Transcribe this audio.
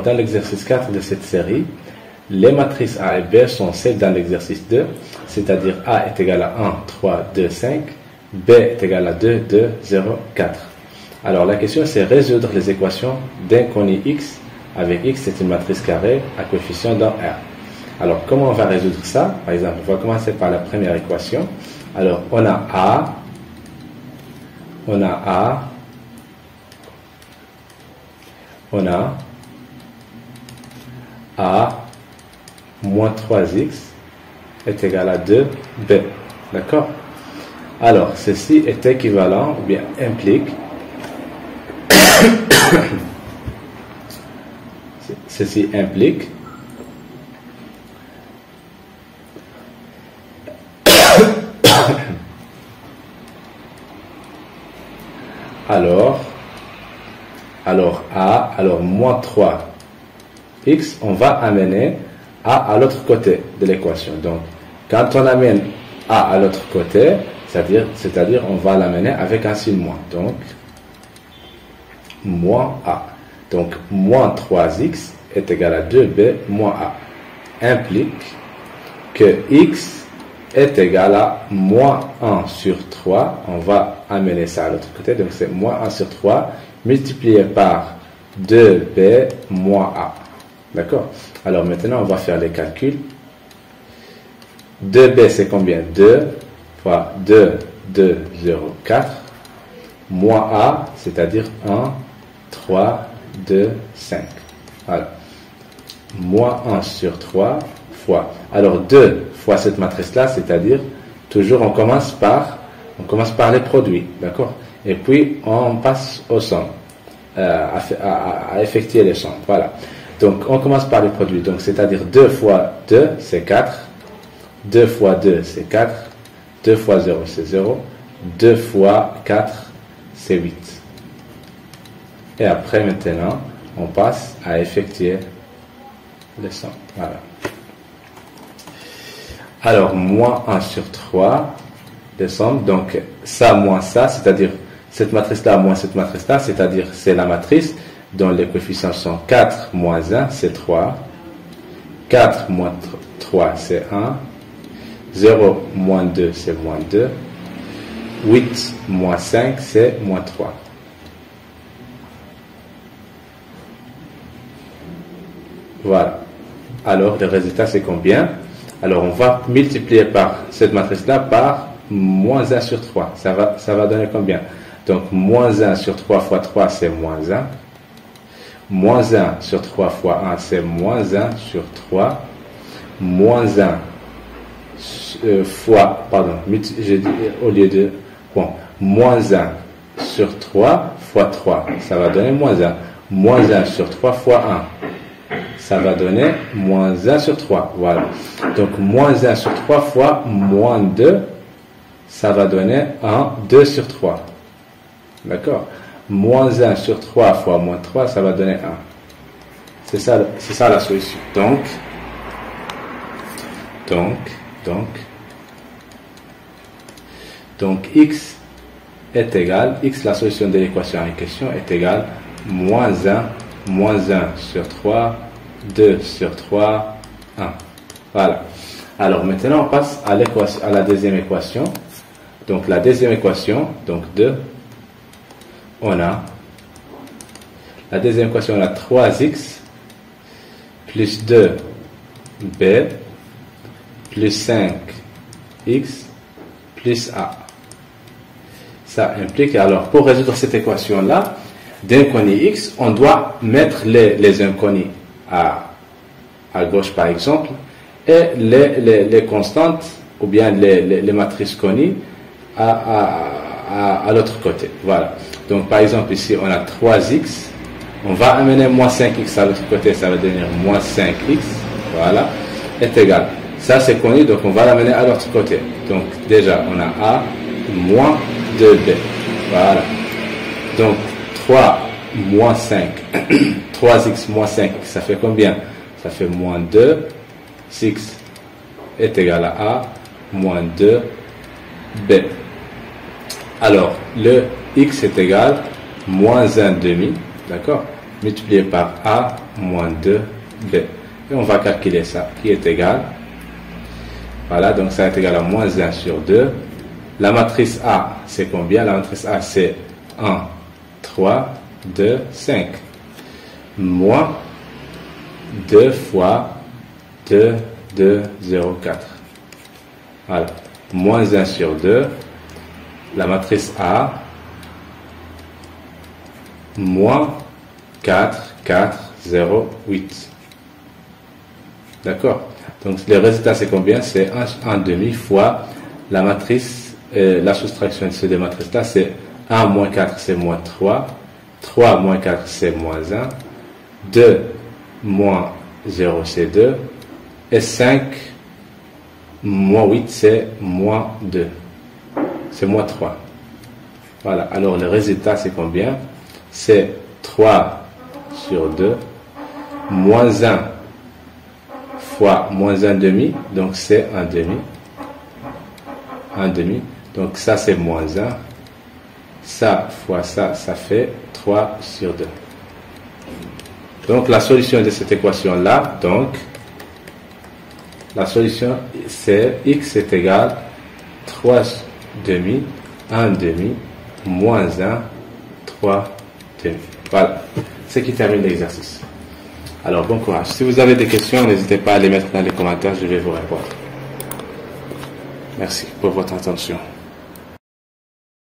dans l'exercice 4 de cette série, les matrices A et B sont celles dans l'exercice 2, c'est-à-dire A est égal à 1, 3, 2, 5, B est égal à 2, 2, 0, 4. Alors la question c'est résoudre les équations d'inconnu x avec x, c'est une matrice carrée à coefficient dans R. Alors comment on va résoudre ça? Par exemple, on va commencer par la première équation. Alors on a A moins 3x est égal à 2b. D'accord? Alors, ceci est équivalent, ou bien implique, ceci implique alors moins 3x, on va amener A à l'autre côté de l'équation. Donc, quand on amène A à l'autre côté, c'est-à-dire on va l'amener avec un signe moins. Donc, moins A. Donc, moins 3x est égal à 2b moins A. Implique que x est égal à moins 1 sur 3. On va amener ça à l'autre côté. Donc, c'est moins 1 sur 3 multiplié par 2b moins A. D'accord? Alors maintenant, on va faire les calculs. 2b, c'est combien? 2 fois 2, 2, 0, 4. Moins A, c'est-à-dire 1, 3, 2, 5. Voilà. Moins 1 sur 3 fois. Alors 2 fois cette matrice-là, c'est-à-dire, toujours on commence par les produits. D'accord? Et puis, on passe aux sommes. À effectuer les sommes. Voilà. Donc, on commence par les produits. Donc, c'est-à-dire 2 fois 2, c'est 4. 2 fois 2, c'est 4. 2 fois 0, c'est 0. 2 fois 4, c'est 8. Et après, maintenant, on passe à effectuer les sommes. Voilà. Alors, moins 1 sur 3, les sommes. Donc, ça moins ça, c'est-à-dire cette matrice-là moins cette matrice-là, c'est-à-dire c'est la matrice dont les coefficients sont 4 moins 1, c'est 3. 4 moins 3, c'est 1. 0 moins 2, c'est moins 2. 8 moins 5, c'est moins 3. Voilà. Alors, le résultat, c'est combien? Alors, on va multiplier par cette matrice-là par moins 1 sur 3. Ça va donner combien? Donc, moins 1 sur 3 fois 3, c'est moins 1. Moins 1 sur 3 fois 1, c'est moins 1 sur 3. Moins 1 fois, pardon, j'ai dit au lieu de, bon, moins 1 sur 3 fois 3, ça va donner moins 1. Moins 1 sur 3 fois 1, ça va donner moins 1 sur 3. Voilà. Donc, moins 1 sur 3 fois moins 2, ça va donner 2 sur 3. D'accord? Moins 1 sur 3 fois moins 3, ça va donner 1. C'est ça la solution. Donc, x est égal, x, la solution de l'équation en question, est égal moins 1 sur 3, 2 sur 3, 1. Voilà. Alors, maintenant, on passe à la deuxième équation. Donc, la deuxième équation, donc 2, la deuxième équation, on a 3x plus 2b plus 5x plus a. Ça implique, alors, pour résoudre cette équation-là, d'inconnu x, on doit mettre les inconnus à gauche, par exemple, et les constantes, ou bien les matrices connues à l'autre côté. Voilà. Donc, par exemple, ici, on a 3x. On va amener moins 5x à l'autre côté, ça va devenir moins 5x. Voilà. Est égal. Ça, c'est connu, donc on va l'amener à l'autre côté. Donc, déjà, on a A moins 2b. Voilà. Donc, 3 moins 5. 3x moins 5, ça fait combien? Ça fait moins 2. 6 est égal à A moins 2b. Alors, le x est égal moins 1 demi, d'accord? multiplié par A moins 2B. Et on va calculer ça, qui est égal. Voilà, donc ça est égal à moins 1 sur 2. La matrice A, c'est combien? La matrice A, c'est 1, 3, 2, 5. Moins 2 fois 2, 2, 0, 4. Voilà, moins 1 sur 2. La matrice A, moins 4, 4, 0, 8. D'accord? Donc le résultat c'est combien? C'est 1 demi fois la matrice, la soustraction de ces deux matrices là, c'est 1 moins 4 c'est moins 3, 3 moins 4 c'est moins 1, 2 moins 0 c'est 2, et 5 moins 8 c'est moins 2, c'est moins 3. Voilà, alors le résultat c'est combien? C'est 3 sur 2, moins 1 fois moins 1 demi, donc c'est 1 demi. 1 demi, donc ça c'est moins 1. Ça fois ça, ça fait 3 sur 2. Donc la solution de cette équation-là, donc, la solution c'est x est égal 3 demi, 1 demi, moins 1, 3 demi. Voilà, ce qui termine l'exercice. Alors, bon courage. Si vous avez des questions, n'hésitez pas à les mettre dans les commentaires, je vais vous répondre. Merci pour votre attention.